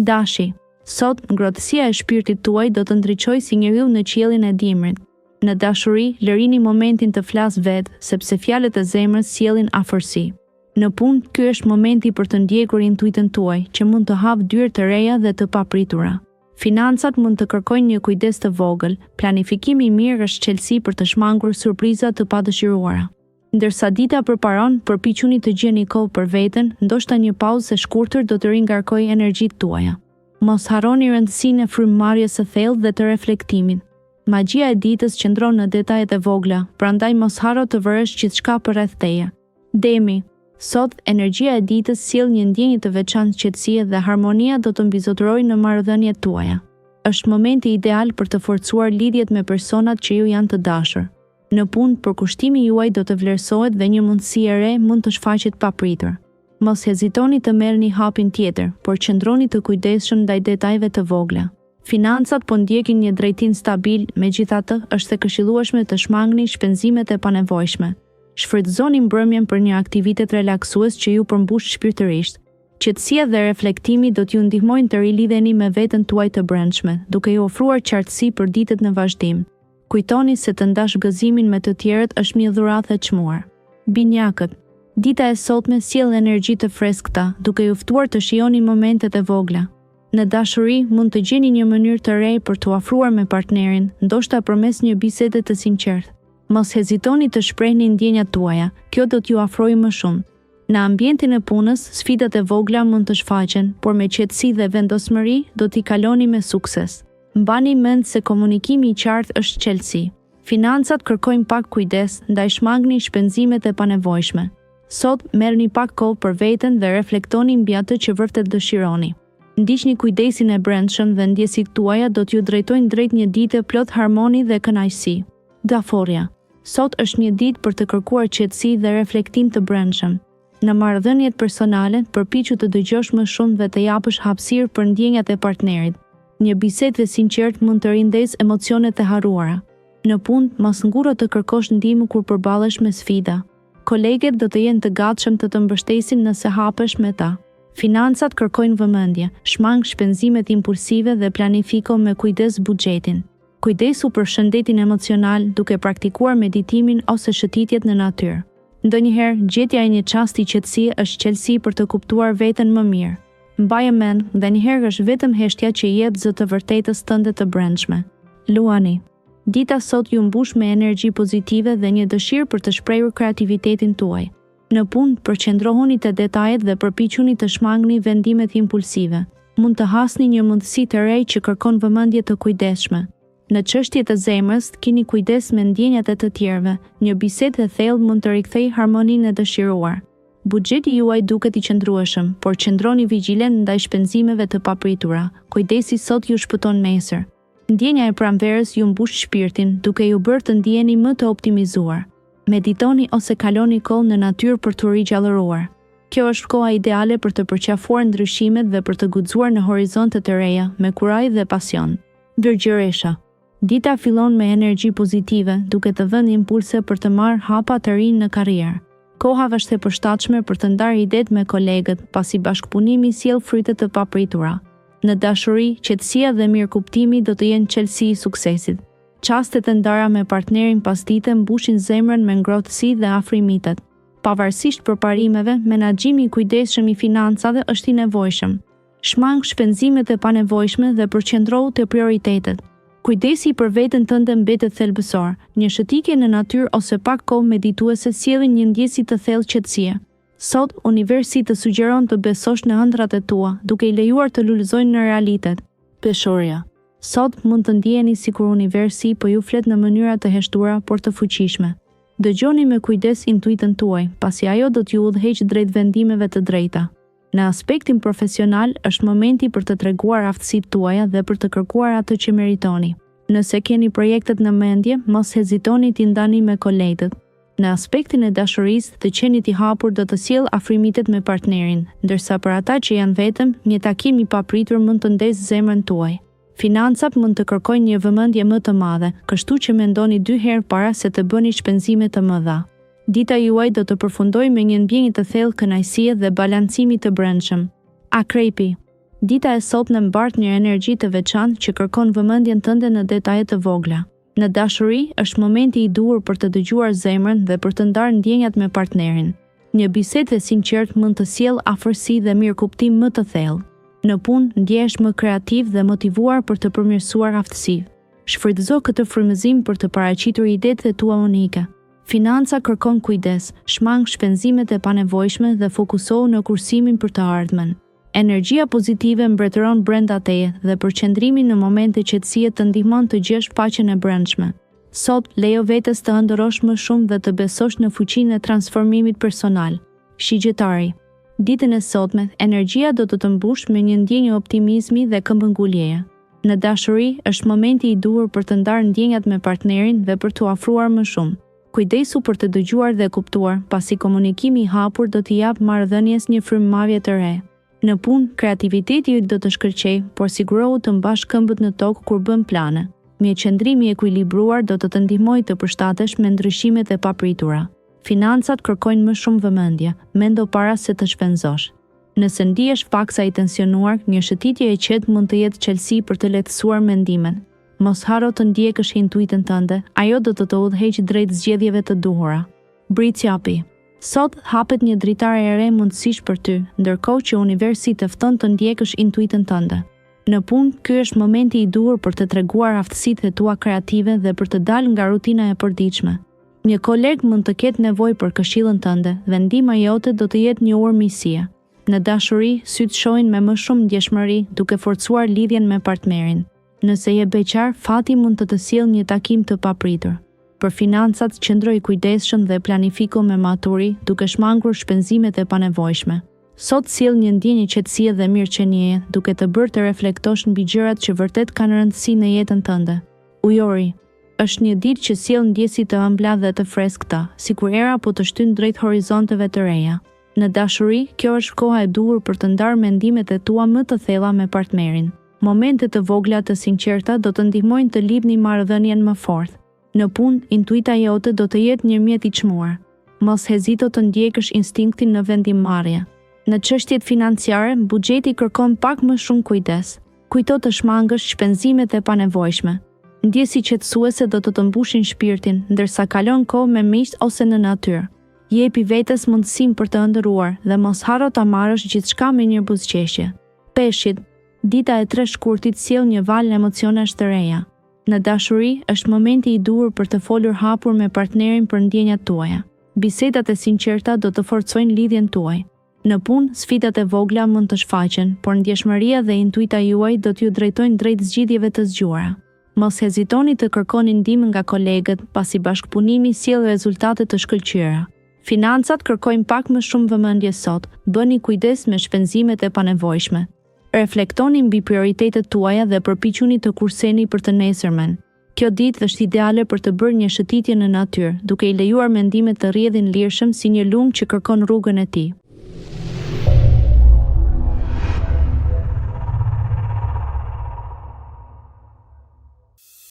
Dashi, sot ngrohtësia e shpirtit tuaj do të ndriçojë si njeriu në qiellin e dimrit. Në dashuri, lërini momentin të flas vetë, sepse fjalët e zemrës sjellin afërsi. Në punë, ky është momenti për të ndjekur intuitën tuaj, që mund të hap dyrë të reja dhe të papritura. Financat mund të kërkojnë një kujdes të vogël, planifikimi i mirë është çelësi për të shmangur surpriza të padëshiruara. Ndërsa dita përparon, përpiquni të gjeni kohë për veten, ndoshta një pauzë e shkurtër do të ringarkojë energjitë tuaja. Mos harroni rëndësinë e frymëmarrjes së thellë dhe të reflektimit. Magjia e ditës qëndron në detajet e vogla, prandaj mos harro të vërësh gjithçka përreth teje. Demi, sot energjia e ditës sjell një ndjenjë të veçantë qetësie dhe harmonia do të mbizotërojë në marrëdhëniet tuaja. Është momenti ideal për të forcuar lidhjet me personat që ju janë të dashur. Në punë, përkushtimi juaj do të vlerësohet dhe një mundësi e re mund të shfaqet papritur. Mos hezitoni të merrni hapin tjetër, por qëndroni të kujdesshëm ndaj detajeve të vogla. Financat po ndjekin një drejtim stabil, megjithatë, është e këshillueshme të shmangni shpenzimet e panevojshme. Shfrytëzoni mbrëmjen për një aktivitet relaksues që ju përmbush shpirtërisht. Qetësia dhe reflektimi do t'ju ndihmojnë të rilidheni me veten tuaj të brendshme, duke ju ofruar qartësi për ditët në vazhdim. Kujtoni se të ndash gëzimin me të tjerët është një dhuratë e çmuar. Binjakët, dita e sotme sjell energji të freskëta, duke ju ftuar të shijoni momentet e vogla. Në dashuri mund të gjeni një mënyrë të re për t'u afruar me partnerin, ndoshta përmes një bisede të sinqertë. Mos hezitoni të shprehni ndjenjat tuaja, kjo do t'ju afrojë më shumë. Në ambientin e punës, sfidat e vogla mund të shfaqen, por me qetësi dhe vendosmëri do t'i kaloni me sukses. Mbani mend se komunikimi i qartë është çelësi. Financat kërkojnë pak kujdes, ndaj shmangni shpenzimet e panevojshme. Sot merrni pak kohë për veten dhe reflektoni mbi atë që vërtet dëshironi. Ndiqni kujdesin e brendshëm dhe ndjesitë tuaja do t'ju drejtojnë drejt një dite plot harmoni dhe kënaqësi. Daforia. Sot është një ditë për të kërkuar qetësi dhe reflektim të brendshëm. Në marrëdhëniet personale, përpiqu të dëgjosh më shumë dhe të japësh hapësirë për ndjenjat e partnerit. Një bisedë e sinqertë mund të rindesë emocionet e harruara. Në punë, mos ngurro të kërkosh ndihmë kur përballesh me sfida. Kolegët do të jenë të gatshëm të mbështesin nëse hapesh me ta. Financat kërkojnë vëmendje, shmang shpenzimet impulsive dhe planifiko me kujdes buxhetin. Kujdesu për shëndetin emocional duke praktikuar meditimin ose shëtitjet në natyrë. Ndonjëherë, gjetja e një çasti qetësie është çelësi për të kuptuar veten më mirë. Mbaje mend, ndonjëherë është vetëm heshtja që jep zë të vërtetës tënde të brendshme. Luani. Dita sot ju mbush me energji pozitive dhe një dëshirë për të shprehur kreativitetin tuaj. Në punë, përqendrohuni te detajet dhe përpiquni të shmangni vendimet impulsive. Mund të hasni një mundësi të re që kërkon vëmendje të kujdesshme. Në çështjet e zemrës, keni kujdes me ndjenjat e të tjerëve. Një bisedë e thellë mund të rikthejë harmoninë e dëshiruar. Buxheti juaj duket i qëndrueshëm, por qëndroni vigjilent ndaj shpenzimeve të papritura. Kujdesi sot ju shpëton nesër. Ndjenja e pranverës ju mbush shpirtin, duke ju bërë të ndjeni më të optimizuar. Meditoni ose kaloni kohë në natyrë për të rigjallëruar. Kjo është koha ideale për të përqafuar ndryshimet dhe për të guxuar në horizonte të reja me kuraj dhe pasion. Virgjëresha. Dita fillon me energji pozitive, duke të dhënë impulse për të marrë hapa të rinj në karrierë. Koha është e përshtatshme për të ndarë idetë me kolegët, pasi bashkëpunimi sjell fryte të papritura. Në dashuri, qetësia dhe mirëkuptimi do të jenë çelësi i suksesit. Çastet e ndara me partnerin pas dite mbushin zemrën me ngrohtësi dhe afrimitet. Pavarësisht përparimeve, menaxhimi i kujdesshëm i financave është i nevojshëm. Shmang shpenzimet e panevojshme dhe përqendrohu te prioritetet. Kujdesi për veten tënde mbetet thelbësor. Një shëtitje në natyrë ose pak kohë medituese sjellin një ndjesi të thellë qetësie. Sot, universi të sugjeron të besosh në ëndrat e tua, duke i lejuar të lulëzojnë në realitet. Peshoria. Sot mund të ndjeheni sikur universi po ju flet në mënyra të heshtura, por të fuqishme. Dëgjoni me kujdes intuitën tuaj, pasi ajo do t'ju udhëheqë drejt vendimeve të drejta. Në aspektin profesional, është momenti për të treguar aftësitë tuaja dhe për të kërkuar atë që meritoni. Nëse keni projektet në mendje, mos hezitoni t'i ndani me kolegët. Në aspektin e dashurisë, të qenit i hapur do të sjellë afrimitet me partnerin, ndërsa për ata që janë vetëm, një takim i papritur mund të ndesë zemrën tuaj. Financat mund të kërkojnë një vëmendje më të madhe, kështu që mendoni 2 herë para se të bëni shpenzime të mëdha. Dita juaj do të përfundojë me një ndjenjë të thellë kënaqësie dhe balancimi të brendshëm. Akrepi. Dita e sotme mbart një energji të veçantë që kërkon vëmendjen tënde në detaje të vogla. Në dashuri, është momenti i duhur për të dëgjuar zemrën dhe për të ndarë ndjenjat me partnerin. Një bisedë e sinqertë mund të sjellë afërsi dhe mirëkuptim më të thellë. Në punë, ndjehesh më kreativ dhe motivuar për të përmirësuar aftësitë. Shfrytëzo këtë frymëzim për të paraqitur idetë tua unike. Financa kërkon kujdes, shmang shpenzimet e panevojshme dhe fokusohu në kursimin për të ardhmen. Energjia pozitive mbretëron brenda teje dhe përqendrimi në momente qetësie të ndihmon të gjesh paqen e brendshme. Sot, lejo vetes të ëndërrosh më shumë dhe të besosh në fuqinë e transformimit personal. Shigjetari. Ditën e sotme, energjia do të mbush me një ndjenjë optimizmi dhe këmbënguljeje. Në dashuri, është momenti i duhur për të ndarë ndjenjat me partnerin dhe për t'u afruar më shumë. Kujdesu për të dëgjuar dhe kuptuar, pasi komunikimi i hapur do t'i jap marrëdhënies një frymëmarrje të re. Në punë, kreativiteti do të shkëlqej, por sigurohu të mbash këmbët në tokë kur bën plane. Mjetëqendrimi i ekuilibruar do të ndihmojë të përshtatesh me ndryshimet e papritura. Financat kërkojnë më shumë vëmendje, mendo para se të shpenzosh. Nëse ndihesh paksa i tensionuar, një shëtitje e qetë mund të jetë çelësi për të lehtësuar mendimin. Mos haro të ndjekësh intuitën tënde, ajo do të udhëheqë drejt zgjedhjeve të duhura. Britsjapi. Sot hapet një dritare e re mundësish për ty, ndërkohë që universi të fton të ndjekësh intuitën tënde. Në punë, ky është momenti i duhur për të treguar aftësitë tua kreative dhe për të dalë nga rutina e përditshme. Një koleg mund të ketë nevojë për këshillën tënde dhe ndihma jote do të jetë një urmësie. Në dashuri, sytë shohin me më shumë ndjeshmëri duke forcuar lidhjen me partnerin. Nëse je beqar, fati mund të sjellë një takim të papritur. Për financat, qëndroj kujdesshëm dhe planifiko me maturi, duke shmangur shpenzimet e panevojshme. Sot sjell një ndjenjë qetësie dhe mirëqenieje, duke të bërë të reflektosh mbi gjërat që vërtet kanë rëndësi në jetën tënde. Ujori. Është një ditë që sjell ndjesi të ëmbla dhe të freskëta, sikur era po të shtyn drejt horizonteve të reja. Në dashuri, kjo është koha e duhur për të ndarë mendimet e tua më të thella me partnerin. Momente të vogla të sinqerta do të ndihmojnë të lidhni marrëdhënien më fort. Në punë, intuita jote do të jetë një mjet i çmuar. Mos hezito të ndjekësh instinktin në vendimmarrje. Në çështjet financiare, buxheti kërkon pak më shumë kujdes. Kujto të shmangësh shpenzimet e panevojshme. Ndjesi qetësuese do të mbushin shpirtin, ndërsa kalon kohë me miq ose në natyrë. Jepi vetes mundësinë për të ëndërruar dhe mos harro ta marrësh gjithçka me një buzëqeshje. Peshqit. Dita e 3 shkurtit sjell një valë emocionesh të reja. Në dashuri, është momenti i duhur për të folur hapur me partnerin për ndjenjat tuaja. Bisedat e sinqerta do të forcojnë lidhjen tuaj. Në punë, sfidat e vogla mund të shfaqen, por ndjeshmëria dhe intuita juaj do t'ju drejtojnë drejt zgjidhjeve të zgjuara. Mos hezitoni të kërkoni ndihmë nga kolegët, pasi bashkëpunimi sjell rezultate të shkëlqyera. Financat kërkojnë pak më shumë vëmendje sot, bëni kujdes me shpenzimet e panevojshme. Reflektoni mbi prioritetet tuaja dhe përpiquni të kurseni për të nesërmen. Kjo ditë është ideale për të bërë një shëtitje në natyrë, duke i lejuar mendimet të rrjedhin lirshëm si një lum që kërkon rrugën e tij.